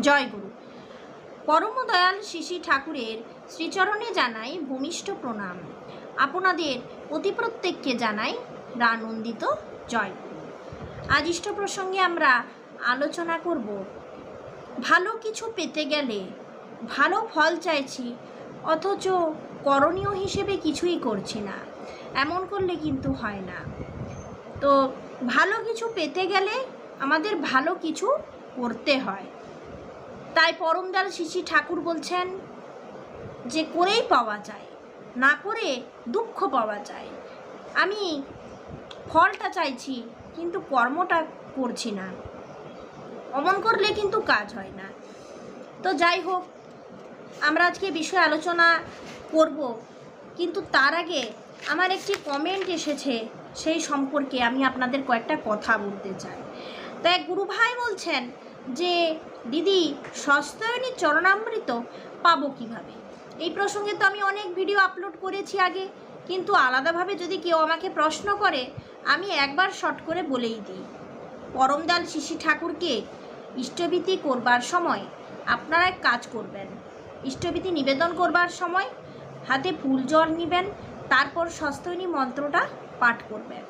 জয় গুরু। পরম দয়াল শ্রী ঠাকুরের শ্রীচরণে জানাই ভূমিষ্ঠ প্রণাম। আপনাদের অতি প্রত্যেককে জানাই রানন্দিত জয় গুরু। আজ ইষ্ট প্রসঙ্গে আমরা আলোচনা করব, ভালো কিছু পেতে গেলে ভালো ফল চাইছি অথচ করণীয় হিসেবে কিছুই করছি না, এমন করলে কিন্তু হয় না। তো ভালো কিছু পেতে গেলে আমাদের ভালো কিছু করতে হয়। তাই পরমদয়াল শ্রী ঠাকুর বলছেন যে করেই পাওয়া যায়, না করে দুঃখ পাওয়া যায়। আমি ফলটা চাইছি কিন্তু কর্মটা করছি না, অমন করলে কিন্তু কাজ হয় না। তো যাই হোক, আমরা আজকে বিষয়ে আলোচনা করব, কিন্তু তার আগে আমার একটি কমেন্ট এসেছে, সেই সম্পর্কে আমি আপনাদের কয়েকটা কথা বলতে চাই। তো এক গুরু ভাই বলছেন যে দিদি, সস্তায়নী চরণামৃত পাবো কিভাবে? এই প্রসঙ্গে তো আমি অনেক ভিডিও আপলোড করেছি আগে, কিন্তু আলাদাভাবে যদি কেউ আমাকে প্রশ্ন করে আমি একবার শর্ট করে বলেই দিই। পরমদয়াল শ্রী ঠাকুরকে ইষ্টভীতি করবার সময় আপনারা এক কাজ করবেন, ইষ্টভীতি নিবেদন করবার সময় হাতে ফুল জল নেবেন, তারপর সস্তায়নী মন্ত্রটা পাঠ করবেন।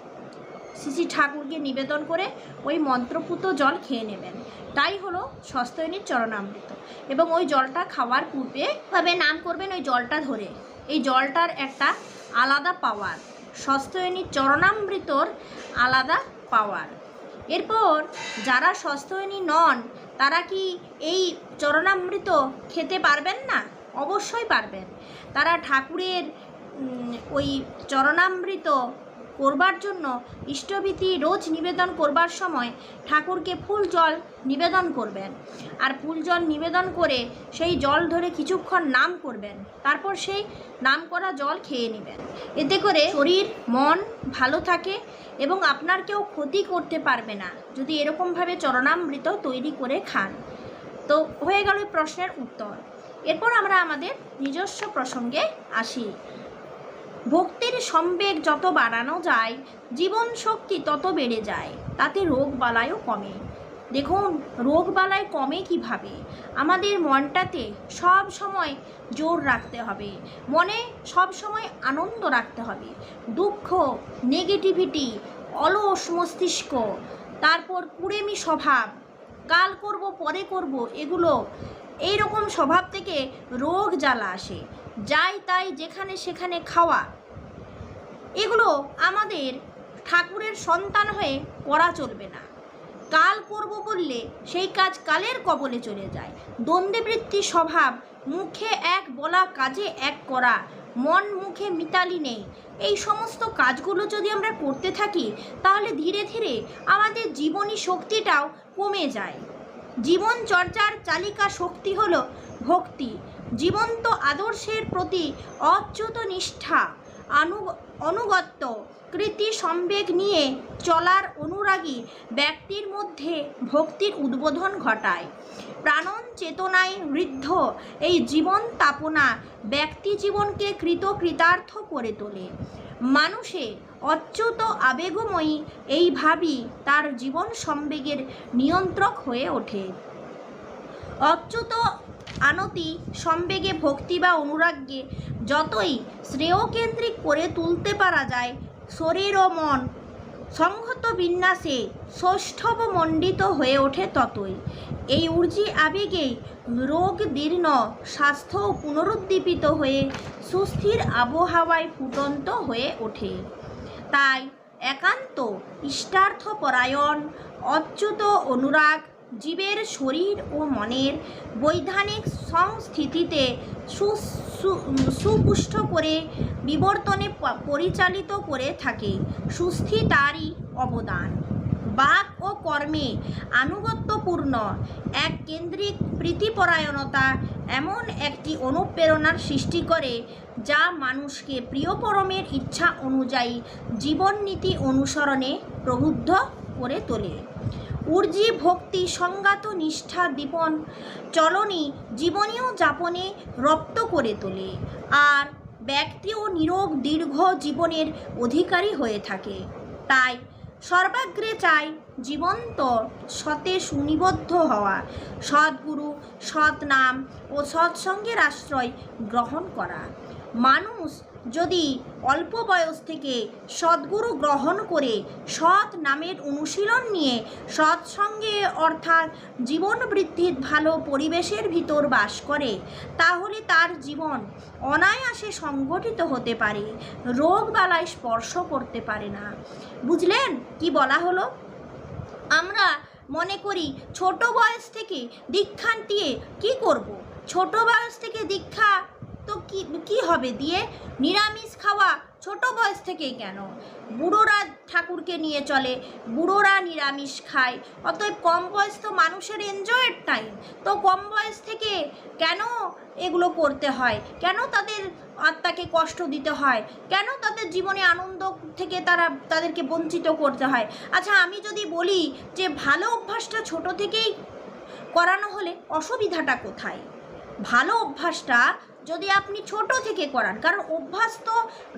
শ্রী ঠাকুরকে নিবেদন করে ওই মন্ত্রপুত জল খেয়ে নেবেন, তাই হলো সস্তায়নীর চরণামৃত। এবং ওই জলটা খাওয়ার পূর্বে তবে নাম করবেন ওই জলটা ধরে। এই জলটার একটা আলাদা পাওয়ার, সস্তায়নীর চরণামৃতর আলাদা পাওয়ার। এরপর যারা সস্তায়নী নন তারা কি এই চরণামৃত খেতে পারবেন না? অবশ্যই পারবেন। তারা ঠাকুরের ওই চরণামৃত করবার জন্য ইষ্টভীতি রোজ নিবেদন করবার সময় ঠাকুরকে ফুল জল নিবেদন করবেন, আর ফুল জল নিবেদন করে সেই জল ধরে কিছুক্ষণ নাম করবেন, তারপর সেই নাম করা জল খেয়ে নেবেন। এতে করে শরীর মন ভালো থাকে এবং আপনার কেউ ক্ষতি করতে পারবে না যদি এরকমভাবে চরণামৃত তৈরি করে খান। তো হয়ে গেল এই প্রশ্নের উত্তর। এরপর আমরা আমাদের নিজস্ব প্রসঙ্গে আসি। ভক্তির সম্বেগ যত বাড়ানো যায়, জীবন শক্তি তত বেড়ে যায়, তাতে রোগ বালাইও কমে। দেখুন, রোগ বালাই কমে কিভাবে? আমাদের মনটাতে সব সময় জোর রাখতে হবে, মনে সব সময় আনন্দ রাখতে হবে। দুঃখ, নেগেটিভিটি, অলস মস্তিষ্ক, তারপর কুড়েমি স্বভাব, কাল করব পরে করব, এগুলো এইরকম স্বভাব থেকে রোগ জ্বালা আসে। যাই তাই যেখানে সেখানে খাওয়া, এগুলো আমাদের ঠাকুরের সন্তান হয়ে করা চলবে না। কাল করব বললে সেই কাজ কালের কবলে চলে যায়। দ্বন্দ্ববৃত্তি স্বভাব, মুখে এক বলা কাজে এক করা, মন মুখে মিতালি নেই, এই সমস্ত কাজগুলো যদি আমরা করতে থাকি তাহলে ধীরে ধীরে আমাদের জীবনী শক্তিটাও কমে যায়। জীবন চর্চার চালিকা শক্তি হলো ভক্তি। জীবন্ত আদর্শের প্রতি অচ্যুত নিষ্ঠা, অনুগত্য, কৃতি সম্বেগ নিয়ে চলার অনুরাগী ব্যক্তির মধ্যে ভক্তির উদ্বোধন ঘটায়। প্রাণন চেতনায় ঋদ্ধ এই জীবন তাপনা ব্যক্তি জীবনকে কৃতার্থ করে তোলে। মানুষের অচ্যুত আবেগময়ী এই ভাবই তার জীবন সম্বেগের নিয়ন্ত্রক হয়ে ওঠে। অচ্যুত আনতি সম্বেগে ভক্তি বা অনুরাগকে যতই শ্রেয়কেন্দ্রিক করে তুলতে পারা যায়, শরীর ও মন সংহত বিন্যাসে সৌষ্ঠবমণ্ডিত হয়ে ওঠে ততই। এই ঊর্জি আবেগেই রোগ দীর্ণ স্বাস্থ্য পুনরুদ্দীপিত হয়ে সুস্থির আবহাওয়ায় ফুটন্ত হয়ে ওঠে। তাই একান্ত ইষ্টার্থপরায়ণ অচ্যুত অনুরাগ জীবের শরীর ও মনের বৈধানিক সংস্থিতিতে সুপুষ্ট করে বিবর্তনে পরিচালিত করে থাকে। সুস্থি তারই অবদান। বাক ও কর্মে আনুগত্যপূর্ণ এক কেন্দ্রিক প্রীতিপরায়ণতা এমন একটি অনুপ্রেরণার সৃষ্টি করে যা মানুষকে প্রিয় পরমের ইচ্ছা অনুযায়ী জীবননীতি অনুসরণে প্রবুদ্ধ করে তোলে। ঊর্জি ভক্তি সংগাত নিষ্ঠা দীপন চলনী জীবনীয় যাপনে রপ্ত করে তোলে, আর ব্যক্তিও নিরোগ দীর্ঘ জীবনের অধিকারী হয়ে থাকে। তাই সর্বাগ্রে চাই জীবন্ত সতে সুনিবদ্ধ হওয়া, সদ্গুরু, সৎ নাম ও সৎসঙ্গের আশ্রয় গ্রহণ করা। মানুষ যদি অল্প বয়স থেকে সদ্গুরু গ্রহণ করে সৎ নামের অনুশীলন নিয়ে সৎসঙ্গে অর্থাৎ জীবন বৃদ্ধির ভালো পরিবেশের ভিতর বাস করে, তাহলে তার জীবন অনায়াসে সংগঠিত হতে পারে, রোগ বালাই স্পর্শ করতে পারে না। বুঝলেন কি বলা হলো? আমরা মনে করি ছোট বয়স থেকে দীক্ষা দিয়ে কি করব? ছোট বয়স থেকে দীক্ষা তো কি হবে দিয়ে? নিরামিষ খাওয়া ছোট বয়স থেকেই কেন? বুড়োরা ঠাকুরকে নিয়ে চলে, বুড়োরা নিরামিষ খায়, অতএব কম বয়স তো মানুষের এনজয়ের টাইম, তো কম বয়স থেকে কেন এগুলো করতে হয়? কেন তাদের আত্মাকে কষ্ট দিতে হয়? কেন তাদের জীবনে আনন্দ থেকে তাদেরকে বঞ্চিত করতে হয়? আচ্ছা, আমি যদি বলি যে ভালো অভ্যাসটা ছোট থেকেই করানো হলে অসুবিধাটা কোথায়? ভালো অভ্যাসটা যদি আপনি ছোট থেকে করান, কারণ অভ্যাস তো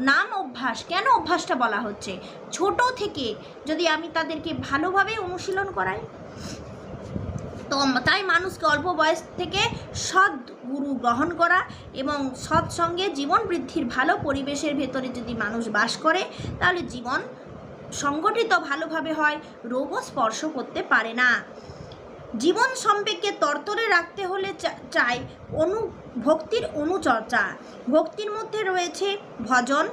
নাম অভ্যাস, কেন অভ্যাসটা বলা হচ্ছে? ছোট থেকে যদি আমি তাদেরকে ভালোভাবে অনুশীলন করাই, তো তাই মানুষকে অল্প বয়স থেকে সৎ গুরু গ্রহণ করা এবং সৎসঙ্গে জীবন বৃদ্ধির ভালো পরিবেশের ভেতরে যদি মানুষ বাস করে, তাহলে জীবন সংগঠিত ভালোভাবে হয়, রোগও স্পর্শ করতে পারে না। জীবন সম্বেগকে তরতরে রাখতে হলে চাই ভক্তির অনুচর্চা। ভক্তির মধ্যে রয়েছে ভজন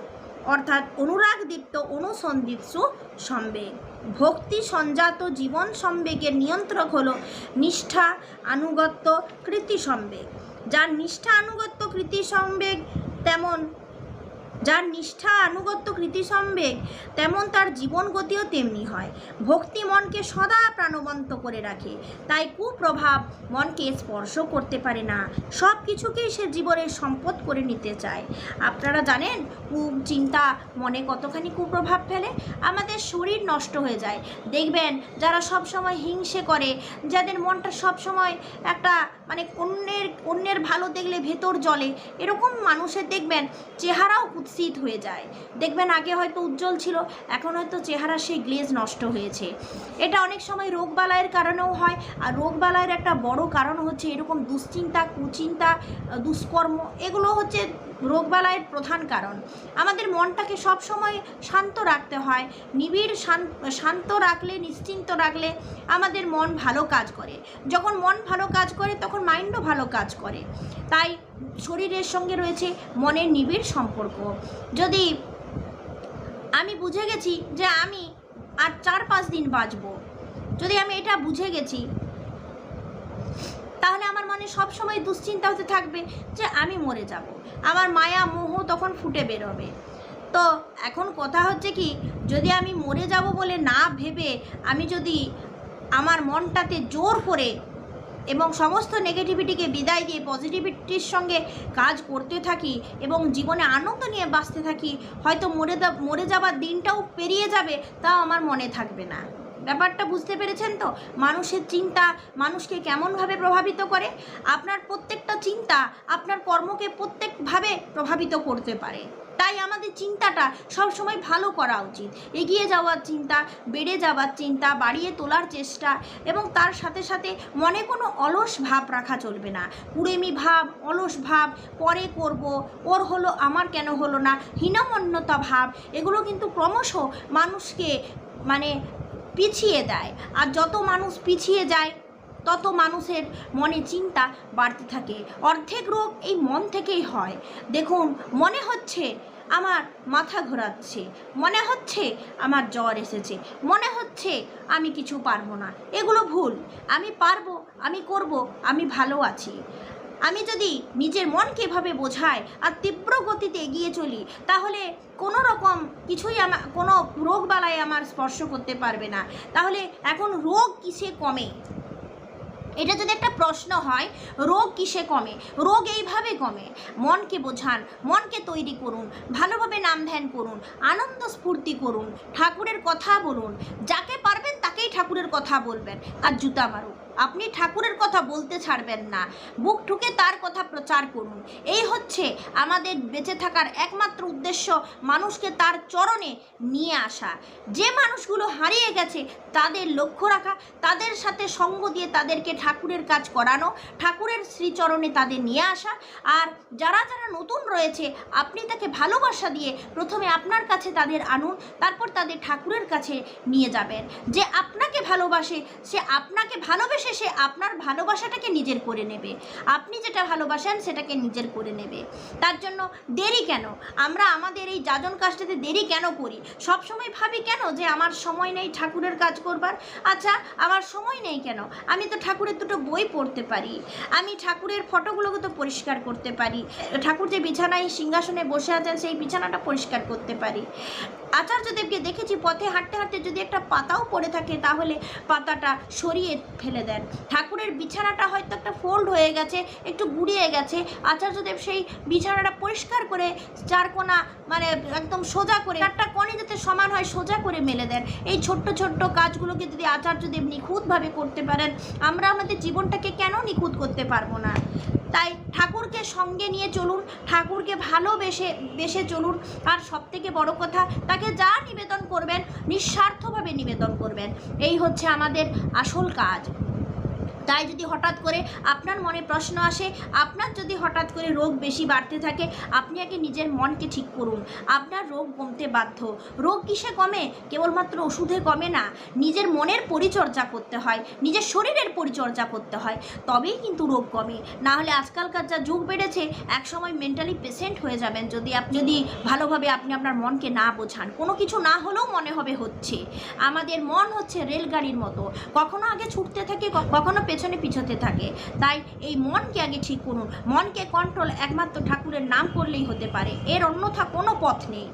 অর্থাৎ অনুরাগদীপ্ত অনুসন্ধিৎসু সম্বেগ। ভক্তি সঞ্জাত জীবন সম্বেগের নিয়ন্ত্রক হল নিষ্ঠা, আনুগত্য, কৃতি সম্বেগ। যার নিষ্ঠা, আনুগত্য, কৃতি সম্বেগ তেমন তার জীবন গতিও তেমনি হয়। ভক্তি মনকে সদা প্রাণবন্ত করে রাখে, তাই কুপ্রভাব মনকে স্পর্শ করতে পারে না, সব কিছুকেই সে জীবনের সম্পদ করে নিতে চায়। আপনারা জানেন চিন্তা মনে কতখানি কুপ্রভাব ফেলে? আমাদের শরীর নষ্ট হয়ে যায়। দেখবেন যারা সব সময় হিংসে করে, যাদের মনটা সব সময় একটা অন্যের ভালো দেখলে ভেতর জ্বলে, এরকম মানুষের দেখবেন চেহারাও কুৎসিত হয়ে যায়। দেখবেন আগে হয়তো উজ্জ্বল ছিল, এখন হয়তো চেহারা সেই গ্লেজ নষ্ট হয়েছে। এটা অনেক সময় রোগবালাইয়ের কারণেও হয়। আর রোগবালাইয়ের একটা বড় কারণ হচ্ছে এরকম দুশ্চিন্তা, কুচিন্তা, দুষ্কর্ম, এগুলো হচ্ছে রোগবালাইয়ের প্রধান কারণ। আমাদের মনটাকে সব সময় শান্ত রাখতে হয়। নিবিড় শান্ত রাখলে, নিশ্চিন্ত রাখলে আমাদের মন ভালো কাজ করে। যখন মন ভালো কাজ করে তখন মাইন্ডও ভালো কাজ করে। তাই শরীরের সঙ্গে রয়েছে মনের নিবিড় সম্পর্ক। যদি আমি বুঝে গেছি যে আমি আর 4-5 দিন বাঁচব, যদি আমি এটা বুঝে গেছি, তাহলে আমার মনে সব সময় দুশ্চিন্তা হতে থাকবে যে আমি মরে যাব। আমার মায়া মোহ তখন ফুটে বেরোবে। তো এখন কথা হচ্ছে কি, যদি আমি মরে যাব বলে না ভেবে আমি যদি আমার মনটাতে জোর করে এবং সমস্ত নেগেটিভিটিকে বিদায় দিয়ে পজিটিভিটির সঙ্গে কাজ করতে থাকি এবং জীবনে আনন্দ নিয়ে বাঁচতে থাকি, হয়তো মরে যাবার দিনটাও পেরিয়ে যাবে, তাও আমার মনে থাকবে না। ব্যাপারটা বুঝতে পেরেছেন তো? মানুষের চিন্তা মানুষকে কেমনভাবে প্রভাবিত করে। আপনার প্রত্যেকটা চিন্তা আপনার কর্মকে প্রত্যেকভাবে প্রভাবিত করতে পারে। তাই আমাদের চিন্তাটা সবসময় ভালো করা উচিত। এগিয়ে যাওয়ার চিন্তা, বেড়ে যাওয়ার চিন্তা, বাড়িয়ে তোলার চেষ্টা, এবং তার সাথে সাথে মনে কোনো অলস ভাব রাখা চলবে না। কুড়েমি ভাব, অলস ভাব, পরে করব, ওর হলো আমার কেন হলো না, হীনমন্যতা ভাব, এগুলো কিন্তু ক্রমশ মানুষকে পিছিয়ে দেয়। আর যত মানুষ পিছিয়ে যায় তত মানুষের মনে চিন্তা বাড়তে থাকে। অর্ধেক রোগ এই মন থেকেই হয়। দেখুন, মনে হচ্ছে আমার মাথা ঘোরাচ্ছে, মনে হচ্ছে আমার জ্বর এসেছে, মনে হচ্ছে আমি কিছু পারবো না, এগুলো ভুল। আমি পারবো, আমি করব, আমি ভালো আছি। আমি যদি নিজের মনকে এভাবে বোঝাই আর তীব্র গতিতে এগিয়ে চলি, তাহলে কোনো রকম কিছুই কোনো রোগবালাই আমার স্পর্শ করতে পারবে না। তাহলে এখন রোগ কিসে কমে? এটা যদি একটা প্রশ্ন হয়, রোগ কিসে কমে? রোগ এইভাবে কমে। মনকে বোঝান, মনকে তৈরি করুন, ভালোভাবে নাম ধ্যান করুন, আনন্দ স্ফূর্তি করুন, ঠাকুরের কথা বলুন, যাকে পারবেন তাকে তাকেই ঠাকুরের কথা বলবেন আর জুতা মারুক, আপনি ঠাকুরের কথা বলতে ছাড়বেন না, বুক ঠুকে তার কথা প্রচার করুন। এই হচ্ছে আমাদের বেঁচে থাকার একমাত্র উদ্দেশ্য, মানুষকে তার চরণে নিয়ে আসা। যে মানুষগুলো হারিয়ে গেছে তাদের লক্ষ্য রাখা, তাদের সাথে সঙ্গ দিয়ে তাদেরকে ঠাকুরের কাজ করানো, ঠাকুরের শ্রীচরণে তাদের নিয়ে আসা। আর যারা যারা নতুন রয়েছে আপনি তাকে ভালোবাসা দিয়ে প্রথমে আপনার কাছে তাদের আনুন, তারপর তাদের ঠাকুরের কাছে নিয়ে যাবেন। যে আপনাকে ভালোবাসে সে আপনাকে ভালোবেসে সে আপনার ভালোবাসাটাকে নিজের করে নেবে, আপনি যেটা ভালোবাসেন সেটাকে নিজের করে নেবে। তার জন্য দেরি কেন? আমরা আমাদের এই যাজন কাজটাতে দেরি কেন করি? সবসময় ভাবি কেন যে আমার সময় নেই ঠাকুরের কাজ করবার। আচ্ছা, আমার সময় নেই কেন? আমি তো ঠাকুরের দুটো বই পড়তে পারি, আমি ঠাকুরের ফটোগুলোকে তো পরিষ্কার করতে পারি, ঠাকুর যে বিছানায় সিংহাসনে বসে আছেন সেই বিছানাটা পরিষ্কার করতে পারি। আচার্যদেবকে দেখেছি পথে হাঁটতে হাঁটতে যদি একটা পাতাও পড়ে থাকে তাহলে পাতাটা সরিয়ে ফেলে দেন। ঠাকুরের বিছানাটা হয়তো একটা ফোল্ড হয়ে গেছে, একটু গুড়িয়ে গেছে, আচার্যদেব সেই বিছানাটা পরিষ্কার করে চারকোনা মানে একদম সোজা করে, চারটা কোণে যাতে সমান হয় সোজা করে মেলে দেন। এই ছোট্ট ছোট্ট কাজগুলোকে যদি আচার্যদেব নিখুঁতভাবে করতে পারেন, আমরা আমাদের জীবনটাকে কেন নিখুঁত করতে পারবো না? তাই ঠাকুরকে সঙ্গে নিয়ে চলুন, ঠাকুরকে ভালোবেসে চলুন। আর সবথেকে বড় কথা, তাকে যা নিবেদন করবেন নিঃস্বার্থভাবে নিবেদন করবেন। এই হচ্ছে আমাদের আসল কাজ। তাই যদি হঠাৎ করে আপনার মনে প্রশ্ন আসে, আপনার যদি হঠাৎ করে রোগ বেশি বাড়তে থাকে, আপনি আগে নিজের মনকে ঠিক করুন। আপনার রোগ কমতে বাধ্য। রোগ কিসে কমে? কেবলমাত্র ওষুধে কমে না, নিজের মনের পরিচর্যা করতে হয়, নিজের শরীরের পরিচর্যা করতে হয়, তবেই কিন্তু রোগ কমে। না হলে আজকালকার যা যুগ বেড়েছে, একসময় মেন্টালি পেশেন্ট হয়ে যাবেন যদি ভালোভাবে আপনি আপনার মনকে না বোঝান। কোনো কিছু না হলেও মনে হবে হচ্ছে। আমাদের মন হচ্ছে রেলগাড়ির মতো, কখনো আগে ছুটতে থাকে, কখনো পেছনে পিছতে থাকে। তাই এই মনকে আগে ঠিক করুন। মনকে কন্ট্রোল একমাত্র ঠাকুরের নাম করলেই হতে পারে, এর অন্যথা কোনো পথ নেই।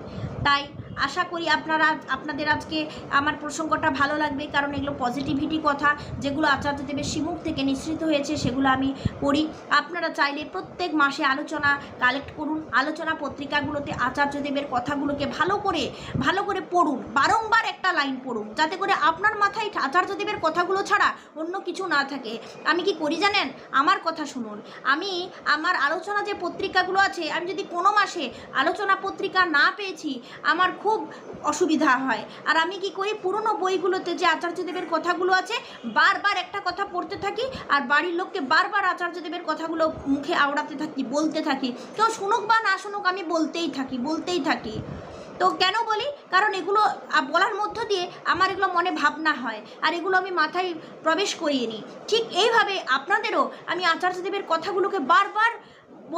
তাই আশা করি আপনাদের আজকে আমার প্রসঙ্গটা ভালো লাগবে, কারণ এগুলো পজিটিভিটি কথা, যেগুলো আচার্যদেবের শ্রীমুখ থেকে নিঃসৃত হয়েছে সেগুলো আমি পড়ি। আপনারা চাইলে প্রত্যেক মাসে আলোচনা কালেক্ট করুন, আলোচনা পত্রিকাগুলোতে আচার্যদেবের কথাগুলোকে ভালো করে পড়ুন, বারংবার একটা লাইন পড়ুন, যাতে করে আপনার মাথায় আচার্যদেবের কথাগুলো ছাড়া অন্য কিছু না থাকে। আমি কি করি জানেন? আমার কথা শুনুন, আমি আমার আলোচনা যে পত্রিকাগুলো আছে, আমি যদি কোনো মাসে আলোচনা পত্রিকা না পেয়েছি আমার খুব অসুবিধা হয়। আর আমি কি করি, পুরনো বইগুলোতে যে আচার্যদেবের কথাগুলো আছে বারবার একটা কথা পড়তে থাকি, আর বাড়ির লোককে বারবার আচার্যদেবের কথাগুলো মুখে আওড়াতে থাকি, বলতে থাকি। কেউ শুনুক বা না শুনুক আমি বলতেই থাকি। তো কেন বলি? কারণ এগুলো বলার মধ্য দিয়ে আমার এগুলো মনে ভাবনা হয়, আর এগুলো আমি মাথায় প্রবেশ করিয়ে নিই। ঠিক এইভাবে আপনাদেরও আমি আচার্যদেবের কথাগুলোকে বারবার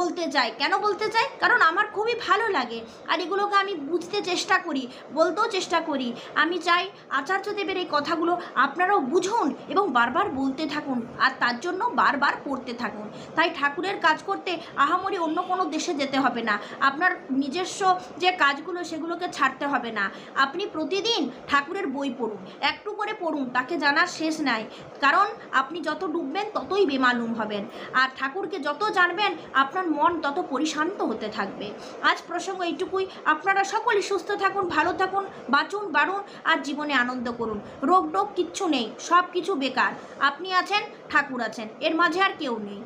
বলতে চাই। কেন বলতে চাই? কারণ আমার খুবই ভালো লাগে, আর এগুলোকে আমি বুঝতে চেষ্টা করি, বলতেও চেষ্টা করি। আমি চাই আচার্যদেবের এই কথাগুলো আপনারাও বুঝুন এবং বারবার বলতে থাকুন, আর তার জন্য বারবার পড়তে থাকুন। তাই ঠাকুরের কাজ করতে আহামরি অন্য কোনো দেশে যেতে হবে না, আপনার নিজস্ব যে কাজগুলো সেগুলোকে ছাড়তে হবে না। আপনি প্রতিদিন ঠাকুরের বই পড়ুন, একটু করে পড়ুন, তাকে জানার শেষ নাই। কারণ আপনি যত ডুববেন ততই বেমালুম হবেন, আর ঠাকুরকে যত জানবেন আপনার মন তত পরিশান্ত হতে থাকবে। আজ প্রসঙ্গ এইটুকুই। আপনারা সকলেই সুস্থ থাকুন, ভালো থাকুন, বাঁচুন, বাড়ুন, আর জীবনে আনন্দ করুন। রোগ টোগ কিচ্ছু নেই, সব কিছু বেকার। আপনি আছেন, ঠাকুর আছেন, এর মাঝে আর কেউ নেই।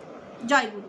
জয় গুরু।